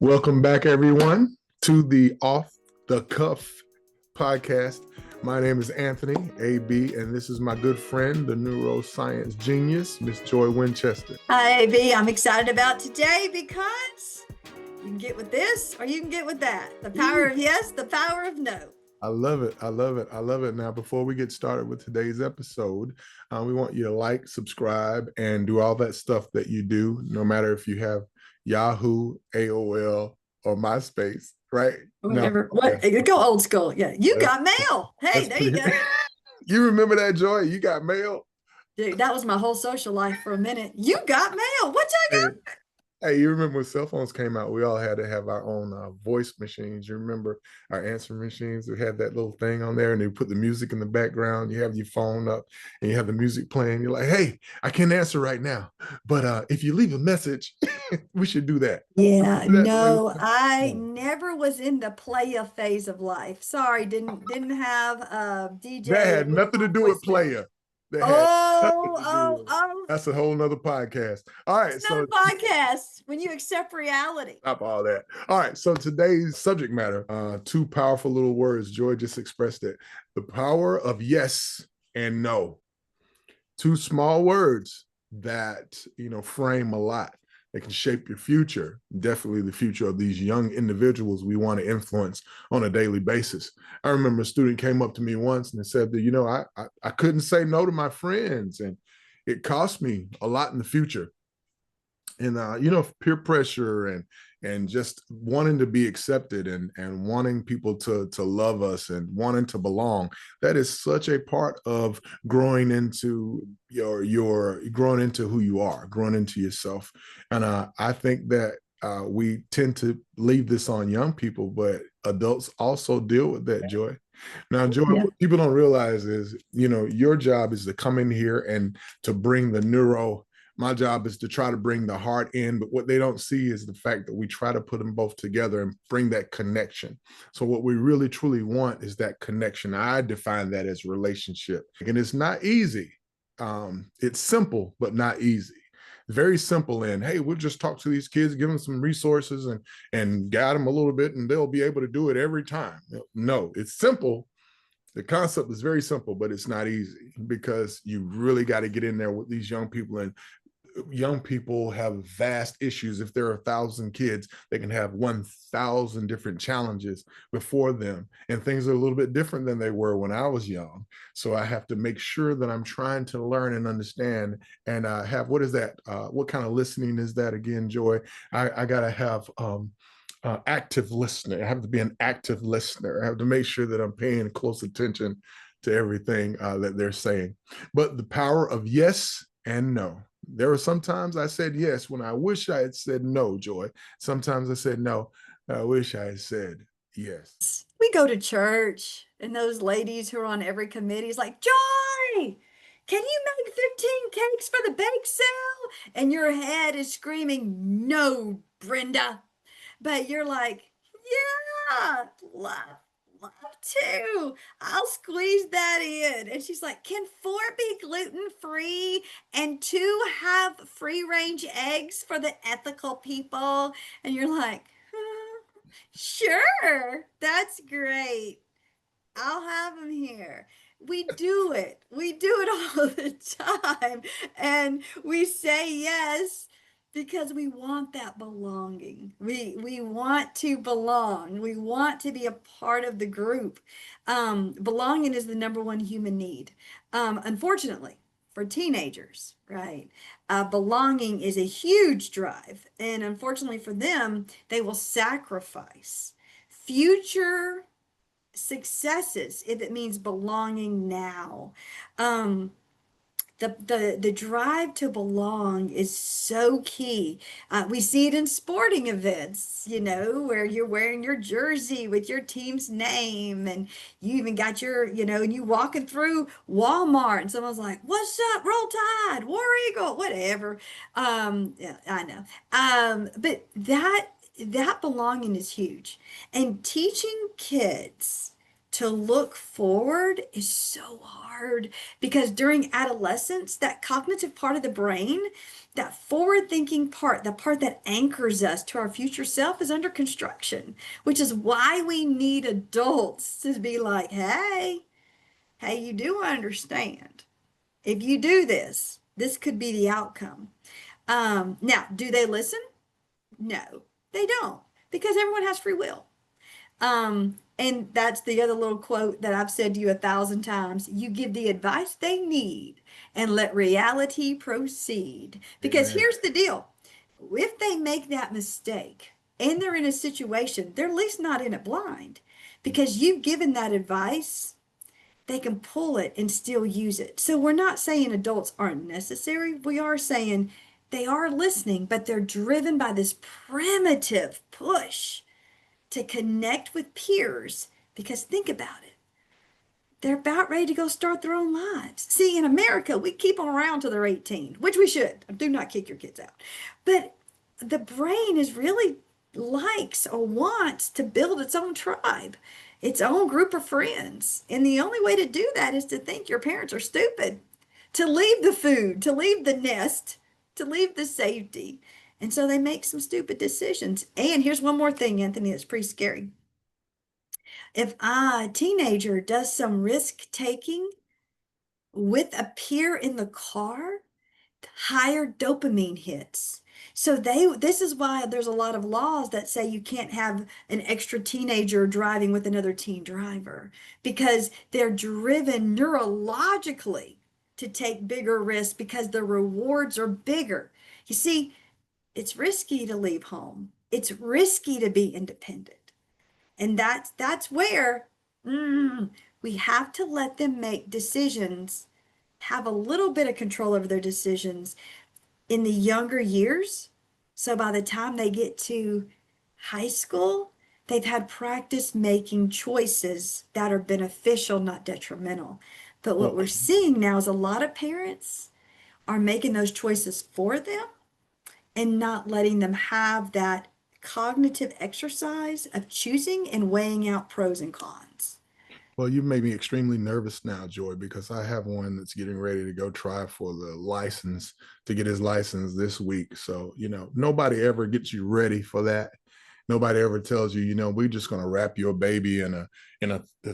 Welcome back, everyone, to the Off the Cuff podcast. My name is Anthony, AB, and this is my good friend, the neuroscience genius, Miss Joy Winchester. Hi, AB. I'm excited about today because you can get with this or you can get with that. The power of yes, the power of no. I love it. I love it. I love it. Now, before we get started with today's episode, we want you to like, subscribe, and do all that stuff that you do, no matter if you have Yahoo, AOL, or MySpace, right? Whatever. You go old school. Yeah. You got mail. Hey, there you go. You remember that, Joy? You got mail? Dude, that was my whole social life for a minute. You got mail. What I got? Hey, you remember when cell phones came out, we all had to have our own voice machines. You remember our answering machines? We had that little thing on there and they put the music in the background. You have your phone up and you have the music playing. You're like, hey, I can't answer right now. But if you leave a message, we should do that. Yeah, no, I never was in the playa phase of life. Sorry, didn't have DJ. That had nothing to do with playa. That's a whole nother podcast. All right. It's another podcast when you accept reality. Stop all that. All right. So today's subject matter, two powerful little words. Joy just expressed it. The power of yes and no. Two small words that, frame a lot. They can shape your future, definitely the future of these young individuals we want to influence on a daily basis. I remember a student came up to me once and said that, I couldn't say no to my friends and it cost me a lot in the future. And, peer pressure and just wanting to be accepted and wanting people to love us and wanting to belong. That is such a part of growing into growing into who you are, growing into yourself. And I think that we tend to leave this on young people, but adults also deal with that, Joy. Now, Joy, what people don't realize is, your job is to come in here and to bring the neuro. My job is to try to bring the heart in, but what they don't see is the fact that we try to put them both together and bring that connection. So what we really, truly want is that connection. I define that as relationship. And it's not easy. It's simple, but not easy. Very simple and hey, we'll just talk to these kids, give them some resources and guide them a little bit and they'll be able to do it every time. No, it's simple. The concept is very simple, but it's not easy because you really got to get in there with these young people, and young people have vast issues. If there are 1,000 kids, they can have 1,000 different challenges before them, and things are a little bit different than they were when I was young. So I have to make sure that I'm trying to learn and understand and have, what is that? What kind of listening is that again, Joy? I got to have active listener. I have to be an active listener. I have to make sure that I'm paying close attention to everything that they're saying. But the power of yes and no. There were sometimes I said yes when I wish I had said no, Joy. Sometimes I said no. I wish I had said yes. We go to church and those ladies who are on every committee is like, Joy, can you make 15 cakes for the bake sale? And your head is screaming, no, Brenda. But you're like, yeah, love to. I'll squeeze that in. And she's like, can 4 be gluten-free and 2 have free-range eggs for the ethical people? And you're like, sure, that's great. I'll have them here. We do it. We do it all the time. And we say yes because we want that belonging. We want to belong. We want to be a part of the group. Belonging is the number one human need. Unfortunately, for teenagers, right? Belonging is a huge drive. And unfortunately for them, they will sacrifice future successes if it means belonging now. The drive to belong is so key. We see it in sporting events, where you're wearing your jersey with your team's name, and you even got your, and you walking through Walmart, and someone's like, "What's up? Roll Tide, War Eagle, whatever." Yeah, I know. But that belonging is huge, and teaching kids to look forward is so hard because during adolescence, that cognitive part of the brain that forward thinking part, the part that anchors us to our future self, is under construction, which is why we need adults to be like, hey, you do understand. If you do this, this could be the outcome. Now, do they listen? No, they don't, because everyone has free will. And that's the other little quote that I've said to you 1,000 times. You give the advice they need and let reality proceed. Because Amen. here's the deal. If they make that mistake and they're in a situation, they're at least not in it blind, because you've given that advice. They can pull it and still use it. So we're not saying adults aren't necessary. We are saying they are listening, but they're driven by this primitive push to connect with peers, because think about it. They're about ready to go start their own lives. See, in America, we keep them around till they're 18, which we should. Do not kick your kids out. But the brain is really likes or wants to build its own tribe, its own group of friends. And the only way to do that is to think your parents are stupid, to leave the food, to leave the nest, to leave the safety. And so they make some stupid decisions. And here's one more thing, Anthony, that's pretty scary. If a teenager does some risk taking with a peer in the car, higher dopamine hits. So this is why there's a lot of laws that say you can't have an extra teenager driving with another teen driver, because they're driven neurologically to take bigger risks because the rewards are bigger. You see, it's risky to leave home. It's risky to be independent. And that's where we have to let them make decisions, have a little bit of control over their decisions in the younger years. So by the time they get to high school, they've had practice making choices that are beneficial, not detrimental. But what Well, we're seeing now is a lot of parents are making those choices for them and not letting them have that cognitive exercise of choosing and weighing out pros and cons. Well, you've made me extremely nervous now, Joy, because I have one that's getting ready to go try for the license to get his license this week. So, nobody ever gets you ready for that. Nobody ever tells you, we're just going to wrap your baby in a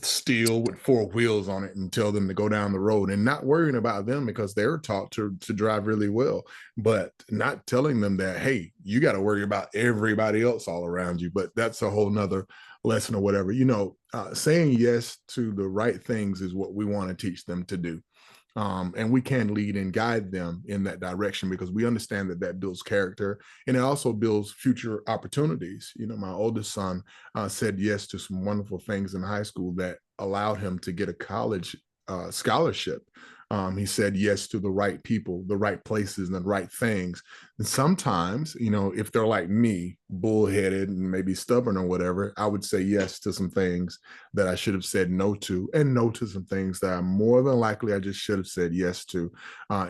steel with four wheels on it and tell them to go down the road, and not worrying about them because they're taught to drive really well, but not telling them that, hey, you got to worry about everybody else all around you. But that's a whole nother lesson or whatever. Saying yes to the right things is what we want to teach them to do. And we can lead and guide them in that direction, because we understand that builds character, and it also builds future opportunities. My oldest son said yes to some wonderful things in high school that allowed him to get a college scholarship. He said yes to the right people, the right places, and the right things. And sometimes, if they're like me, bullheaded and maybe stubborn or whatever, I would say yes to some things that I should have said no to, and no to some things that more than likely I just should have said yes to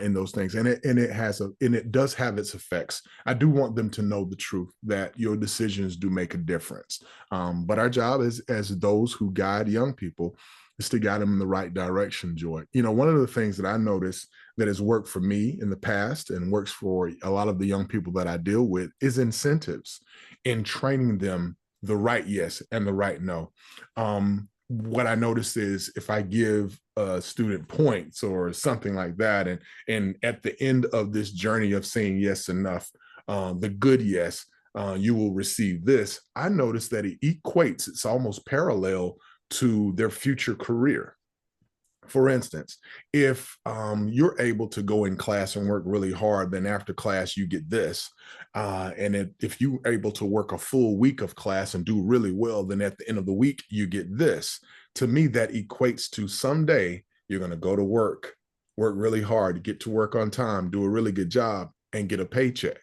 in those things. And it does have its effects. I do want them to know the truth that your decisions do make a difference. But our job as those who guide young people is to guide them in the right direction, Joy. One of the things that I noticed that has worked for me in the past and works for a lot of the young people that I deal with is incentives in training them the right yes and the right no. What I noticed is if I give a student points or something like that, and at the end of this journey of saying yes enough, the good yes, you will receive this. I noticed that it equates, it's almost parallel to their future career. For instance, if you're able to go in class and work really hard, then after class you get this. If you're able to work a full week of class and do really well, then at the end of the week you get this. To me, that equates to someday you're going to go to work really hard, get to work on time, do a really good job, and get a paycheck.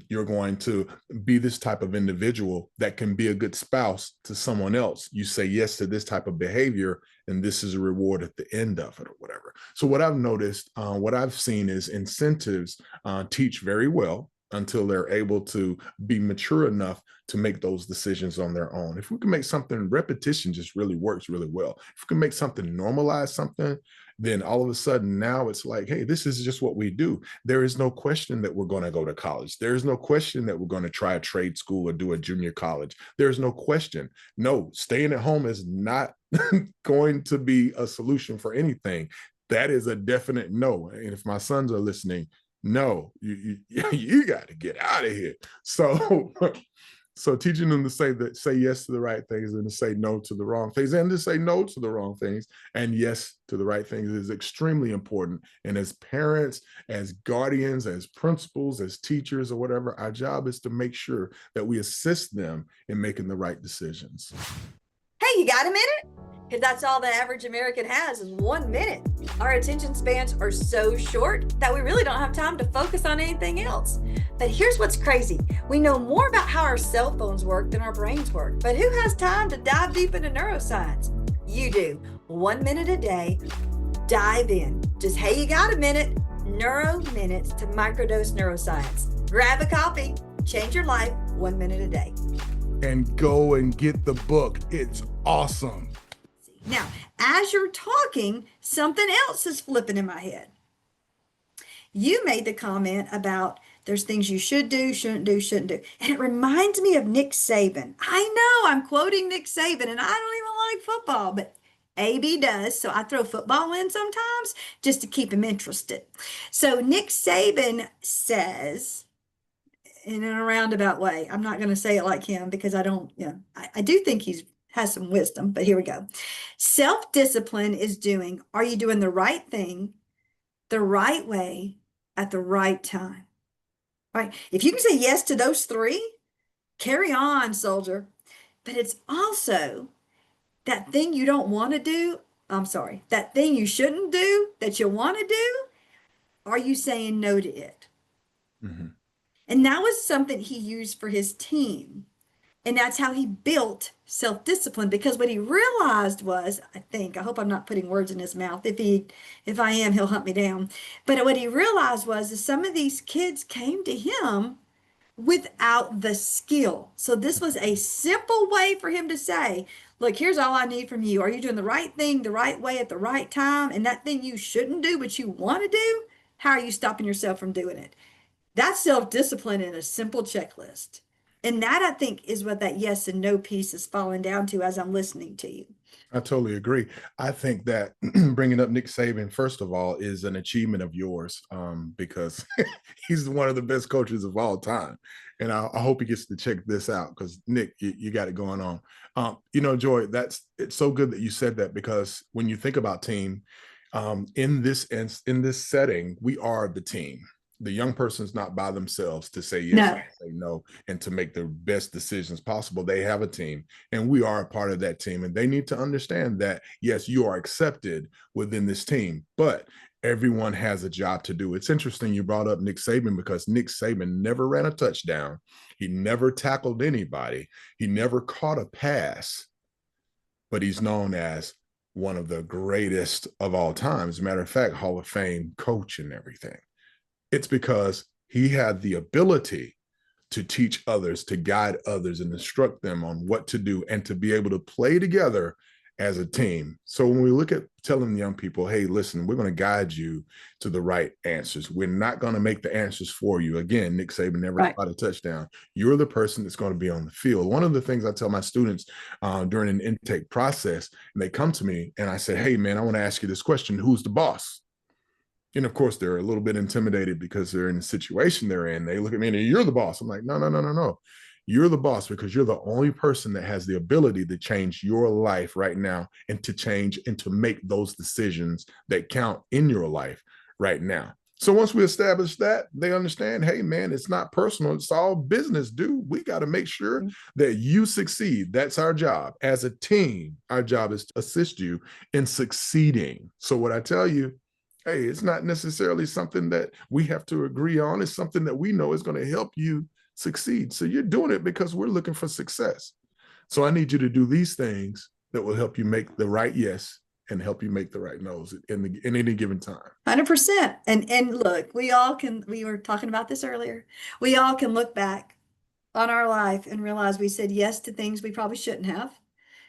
You're going to be this type of individual that can be a good spouse to someone else. You say yes to this type of behavior, and this is a reward at the end of it or whatever. So what I've noticed, what I've seen is incentives teach very well. until they're able to be mature enough to make those decisions on their own. If we can make something, repetition just really works really well. If we can make something, normalize something, then all of a sudden now it's like, hey, this is just what we do. There is no question that we're going to go to college. There is no question that we're going to try a trade school or do a junior college. There's no question. No, staying at home is not going to be a solution for anything. That is a definite no. And if my sons are listening, no, you got to get out of here. So so teaching them to say yes to the right things and to say no to the wrong things, and to say no to the wrong things and yes to the right things, is extremely important. And as parents, as guardians, as principals, as teachers, or whatever, our job is to make sure that we assist them in making the right decisions. Hey, you got a minute? Because that's all the average American has, is 1 minute. Our attention spans are so short that we really don't have time to focus on anything else. But here's what's crazy. We know more about how our cell phones work than our brains work. But who has time to dive deep into neuroscience? You do. 1 minute a day. Dive in. Just, hey, you got a minute. Neuro Minutes to Microdose Neuroscience. Grab a copy. Change your life 1 minute a day. And go and get the book. It's awesome. Now, as you're talking, something else is flipping in my head. You made the comment about there's things you should do, shouldn't do, shouldn't do. And it reminds me of Nick Saban. I know I'm quoting Nick Saban, and I don't even like football, but AB does. So I throw football in sometimes just to keep him interested. So Nick Saban says, in a roundabout way, I'm not going to say it like him because I don't, I do think he's has some wisdom, but here we go. Self-discipline is doing, are you doing the right thing, the right way, at the right time? Right? If you can say yes to those three, carry on, soldier. But it's also that thing you don't want to do. That thing you shouldn't do that you want to do. Are you saying no to it? Mm-hmm. And that was something he used for his team. And that's how he built self-discipline, because what he realized was, I hope I'm not putting words in his mouth. If I am, he'll hunt me down. But what he realized was that some of these kids came to him without the skill. So this was a simple way for him to say, look, here's all I need from you. Are you doing the right thing, the right way, at the right time? And that thing you shouldn't do, but you want to do, how are you stopping yourself from doing it? That's self-discipline in a simple checklist. And that, I think, is what that yes and no piece is falling down to as I'm listening to you. I totally agree. I think that bringing up Nick Saban, first of all, is an achievement of yours, because he's one of the best coaches of all time. And I hope he gets to check this out, because Nick, you got it going on. Joy, it's so good that you said that, because when you think about team, in this setting, we are the team. The young person's not by themselves to say yes and say no and to make the best decisions possible. They have a team, and we are a part of that team. And they need to understand that, yes, you are accepted within this team, but everyone has a job to do. It's interesting you brought up Nick Saban, because Nick Saban never ran a touchdown. He never tackled anybody. He never caught a pass, but he's known as one of the greatest of all time. As a matter of fact, Hall of Fame coach and everything. It's because he had the ability to teach others, to guide others, and instruct them on what to do, and to be able to play together as a team. So when we look at telling young people, hey, listen, we're going to guide you to the right answers. We're not going to make the answers for you. Again, Nick Saban never caught a touchdown. You're the person that's going to be on the field. One of the things I tell my students during an intake process, and they come to me and I say, hey, man, I want to ask you this question. Who's the boss? And of course, they're a little bit intimidated because they're in the situation they're in. They look at me and you're the boss. I'm like, no. You're the boss, because you're the only person that has the ability to change your life right now, and to change and to make those decisions that count in your life right now. So once we establish that, they understand, hey, man, it's not personal. It's all business, dude. We got to make sure that you succeed. That's our job. As a team, our job is to assist you in succeeding. So what I tell you, hey, it's not necessarily something that we have to agree on. It's something that we know is going to help you succeed. So you're doing it because we're looking for success. So I need you to do these things that will help you make the right yes and help you make the right no's in any given time. 100%. And look, we were talking about this earlier. We all can look back on our life and realize we said yes to things we probably shouldn't have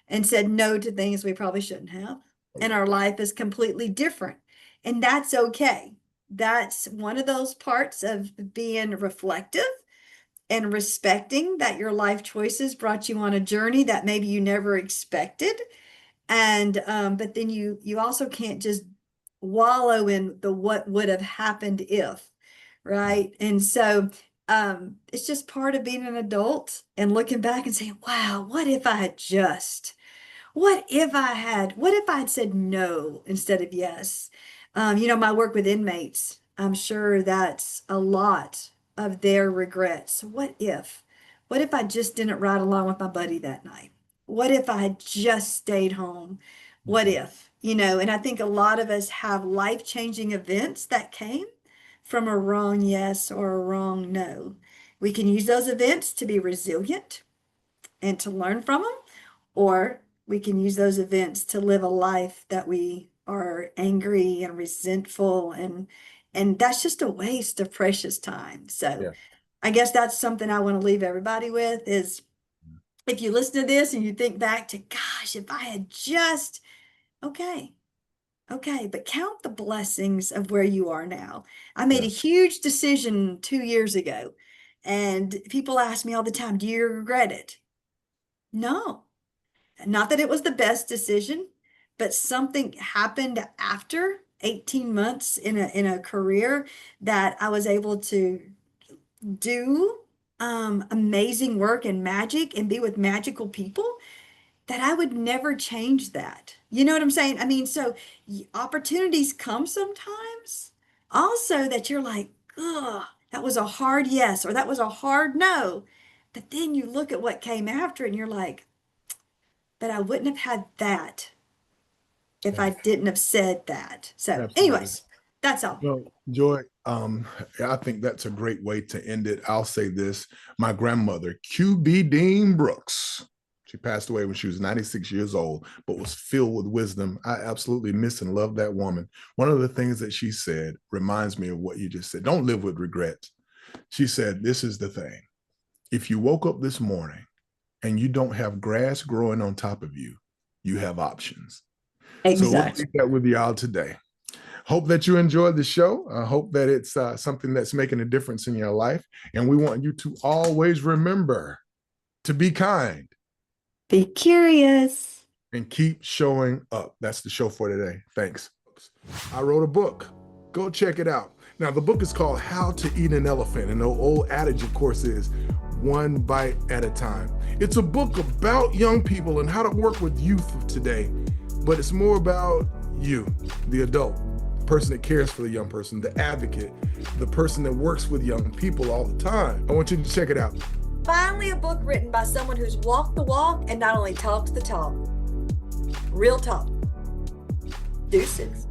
and said no to things we probably shouldn't have. And our life is completely different. And that's okay. That's one of those parts of being reflective and respecting that your life choices brought you on a journey that maybe you never expected. And but then you also can't just wallow in the what would have happened if, right? And so it's just part of being an adult and looking back and saying, wow, what if I had just, what if I had said no instead of yes? My work with inmates, I'm sure that's a lot of their regrets. What if I just didn't ride along with my buddy that night? What if I had just stayed home? What if, and I think a lot of us have life-changing events that came from a wrong yes or a wrong no. We can use those events to be resilient and to learn from them, or we can use those events to live a life that we are angry and resentful, and that's just a waste of precious time. So Yeah. I guess that's something I want to leave everybody with is if you listen to this and you think back to, gosh, if I had just, okay, but count the blessings of where you are now. I made a huge decision 2 years ago, and people ask me all the time, do you regret it? No, not that it was the best decision, but something happened after 18 months in a career that I was able to do amazing work and magic and be with magical people that I would never change that. You know what I'm saying? I mean, so opportunities come sometimes also that you're like, ugh, that was a hard yes, or that was a hard no. But then you look at what came after it and you're like, but I wouldn't have had that if I didn't have said that. So Absolutely. anyways, that's all. Well, Joy, I think that's a great way to end it. I'll say this. My grandmother, Q.B. Dean Brooks, she passed away when she was 96 years old, but was filled with wisdom. I absolutely miss and love that woman. One of the things that she said reminds me of what you just said. Don't live with regrets. She said, this is the thing. If you woke up this morning and you don't have grass growing on top of you, you have options. Exactly. So we'll leave that with y'all today. Hope that you enjoyed the show. I hope that it's something that's making a difference in your life. And we want you to always remember to be kind. Be curious. And keep showing up. That's the show for today. Thanks. I wrote a book. Go check it out. Now, the book is called How to Eat an Elephant. And the old adage, of course, is one bite at a time. It's a book about young people and how to work with youth of today. But it's more about you, the adult, the person that cares for the young person, the advocate, the person that works with young people all the time. I want you to check it out. Finally, a book written by someone who's walked the walk and not only talks the talk. Real talk. Deuces.